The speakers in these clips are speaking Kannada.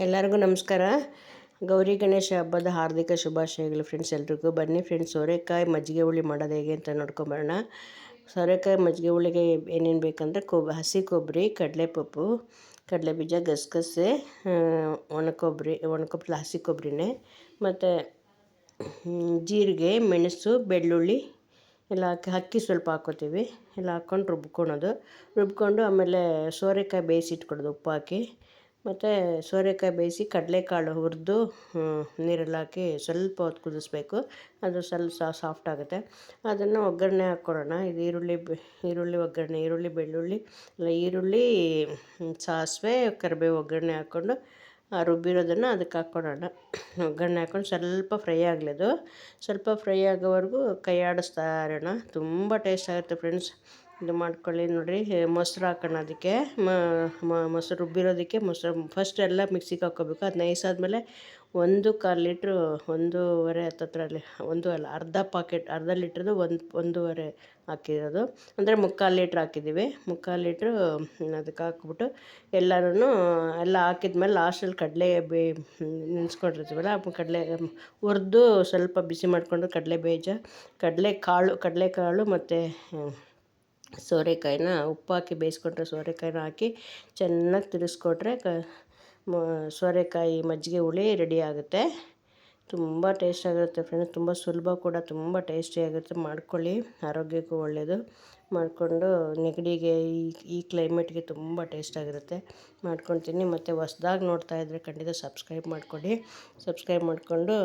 ಎಲ್ಲರಿಗೂ ನಮಸ್ಕಾರ. ಗೌರಿ ಗಣೇಶ ಹಬ್ಬದ ಹಾರ್ದಿಕ ಶುಭಾಶಯಗಳು ಫ್ರೆಂಡ್ಸ್. ಎಲ್ರಿಗೂ ಬನ್ನಿ ಫ್ರೆಂಡ್ಸ್, ಸೋರೆಕಾಯಿ ಮಜ್ಜಿಗೆ ಹುಳಿ ಮಾಡೋದು ಹೇಗೆ ಅಂತ ನೋಡ್ಕೊಂಬರೋಣ. ಸೋರೆಕಾಯಿ ಮಜ್ಜಿಗೆ ಹುಳಿಗೆ ಏನೇನು ಬೇಕಂದರೆ ಹಸಿ ಕೊಬ್ಬರಿ, ಕಡಲೆಪಪ್ಪು, ಕಡಲೆಬೀಜ, ಗಸಗಸೆ, ಒಣಕೊಬ್ಬರಿ ಹಸಿ ಕೊಬ್ಬರಿನೇ, ಮತ್ತು ಜೀರಿಗೆ, ಮೆಣಸು, ಬೆಳ್ಳುಳ್ಳಿ ಎಲ್ಲ ಹಾಕಿ ಅಕ್ಕಿ ಸ್ವಲ್ಪ ಹಾಕ್ಕೋತೀವಿ. ಎಲ್ಲ ಹಾಕ್ಕೊಂಡು ರುಬ್ಕೊಂಡು ಆಮೇಲೆ ಸೋರೆಕಾಯಿ ಬೇಯಿಸಿಟ್ಕೊಡೋದು ಉಪ್ಪು ಹಾಕಿ. ಮತ್ತು ಸೋರೆಕಾಯಿ ಬೇಯಿಸಿ ಕಡಲೆಕಾಳು ಹುರಿದು ನೀರಲ್ಲಿ ಹಾಕಿ ಸ್ವಲ್ಪ ಹೊತ್ತು ಕುದಿಸ್ಬೇಕು. ಅದು ಸ್ವಲ್ಪ ಸಾಫ್ಟ್ ಆಗುತ್ತೆ. ಅದನ್ನು ಒಗ್ಗರಣೆ ಹಾಕ್ಕೊಳ್ಳೋಣ. ಇದು ಈರುಳ್ಳಿ ಒಗ್ಗರಣೆ, ಬೆಳ್ಳುಳ್ಳಿ ಈರುಳ್ಳಿ, ಸಾಸಿವೆ, ಕರಿಬೇವು ಒಗ್ಗರಣೆ ಹಾಕ್ಕೊಂಡು ರುಬ್ಬಿರೋದನ್ನು ಅದಕ್ಕೆ ಹಾಕ್ಕೊಳ್ಳೋಣ. ಒಗ್ಗರಣೆ ಹಾಕ್ಕೊಂಡು ಸ್ವಲ್ಪ ಫ್ರೈ ಆಗಲಿದ್ದು, ಸ್ವಲ್ಪ ಫ್ರೈ ಆಗೋವರೆಗೂ ಕೈ ಆಡಿಸ್ತಾ ಇರೋಣ. ತುಂಬ ಟೇಸ್ಟ್ ಆಗುತ್ತೆ ಫ್ರೆಂಡ್ಸ್. ಇದು ಮಾಡ್ಕೊಳ್ಳಿ. ನೋಡಿರಿ, ಮೊಸರು ಹಾಕೋಣ ಅದಕ್ಕೆ. ಮೊಸರು ರುಬ್ಬಿರೋದಕ್ಕೆ ಮೊಸರು ಫಸ್ಟ್ ಎಲ್ಲ ಮಿಕ್ಸಿಗೆ ಹಾಕ್ಕೋಬೇಕು. ಅದು ನೈಸಾದ್ಮೇಲೆ 1/4 ಲೀಟ್ರು, ಒಂದೂವರೆ ಹತ್ತರಲ್ಲಿ ಅರ್ಧ ಲೀಟ್ರದ್ದು ಒಂದೂವರೆ ಹಾಕಿರೋದು, ಅಂದರೆ 3/4 ಲೀಟ್ರ್ ಹಾಕಿದ್ದೀವಿ. 3/4 ಲೀಟ್ರು ಅದಕ್ಕೆ ಹಾಕ್ಬಿಟ್ಟು ಎಲ್ಲ ಹಾಕಿದ್ಮೇಲೆ ಲಾಸ್ಟಲ್ಲಿ ಕಡಲೆ ನೆನೆಸ್ಕೊಂಡಿರ್ತೀವಲ್ಲ, ಕಡಲೆ ಹುರಿದು ಸ್ವಲ್ಪ ಬಿಸಿ ಮಾಡಿಕೊಂಡು ಕಡಲೆಕಾಳು ಮತ್ತು ಸೋರೆಕಾಯಿನ ಉಪ್ಪು ಹಾಕಿ ಬೇಯಿಸ್ಕೊಂಡ್ರೆ ಸೋರೆಕಾಯಿನ ಹಾಕಿ ಚೆನ್ನಾಗಿ ತಿರುಗಿಸ್ಕೊಟ್ರೆ ಸೋರೆಕಾಯಿ ಮಜ್ಜಿಗೆ ಹುಳಿ ರೆಡಿ ಆಗುತ್ತೆ. ತುಂಬ ಟೇಸ್ಟ್ ಆಗಿರುತ್ತೆ ಫ್ರೆಂಡ್ಸ್. ತುಂಬ ಸುಲಭ ಕೂಡ, ತುಂಬ ಟೇಸ್ಟಿಯಾಗಿರುತ್ತೆ. ಮಾಡ್ಕೊಳ್ಳಿ, ಆರೋಗ್ಯಕ್ಕೂ ಒಳ್ಳೆಯದು. ಮಾಡಿಕೊಂಡು ನೆಗಡಿಗೆ ಈ ಕ್ಲೈಮೇಟ್ಗೆ ತುಂಬ ಟೇಸ್ಟಾಗಿರುತ್ತೆ. ಮಾಡ್ಕೊತೀನಿ. ಮತ್ತು ಹೊಸ್ದಾಗಿ ನೋಡ್ತಾ ಇದ್ದರೆ ಖಂಡಿತ ಸಬ್ಸ್ಕ್ರೈಬ್ ಮಾಡಿಕೊಂಡು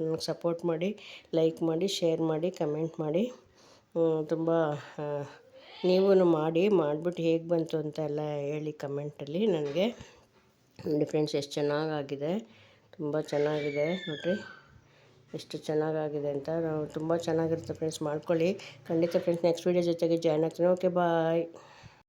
ನನಗೆ ಸಪೋರ್ಟ್ ಮಾಡಿ, ಲೈಕ್ ಮಾಡಿ, ಶೇರ್ ಮಾಡಿ, ಕಮೆಂಟ್ ಮಾಡಿ. ತುಂಬ ನೀವೂ ಮಾಡಿಬಿಟ್ಟು ಹೇಗೆ ಬಂತು ಅಂತ ಎಲ್ಲ ಹೇಳಿ ಕಮೆಂಟಲ್ಲಿ ನನಗೆ. ನೋಡಿ ಫ್ರೆಂಡ್ಸ್, ಎಷ್ಟು ಚೆನ್ನಾಗಾಗಿದೆ, ತುಂಬ ಚೆನ್ನಾಗಿದೆ. ನೋಡಿರಿ ಎಷ್ಟು ಚೆನ್ನಾಗಾಗಿದೆ ಅಂತ. ತುಂಬ ಚೆನ್ನಾಗಿರುತ್ತೆ ಫ್ರೆಂಡ್ಸ್. ಮಾಡ್ಕೊಳ್ಳಿ ಖಂಡಿತ ಫ್ರೆಂಡ್ಸ್. ನೆಕ್ಸ್ಟ್ ವೀಡಿಯೋ ಜೊತೆಗೆ ಜಾಯ್ನ್ ಆಗ್ತೀನಿ. ಓಕೆ, ಬಾಯ್.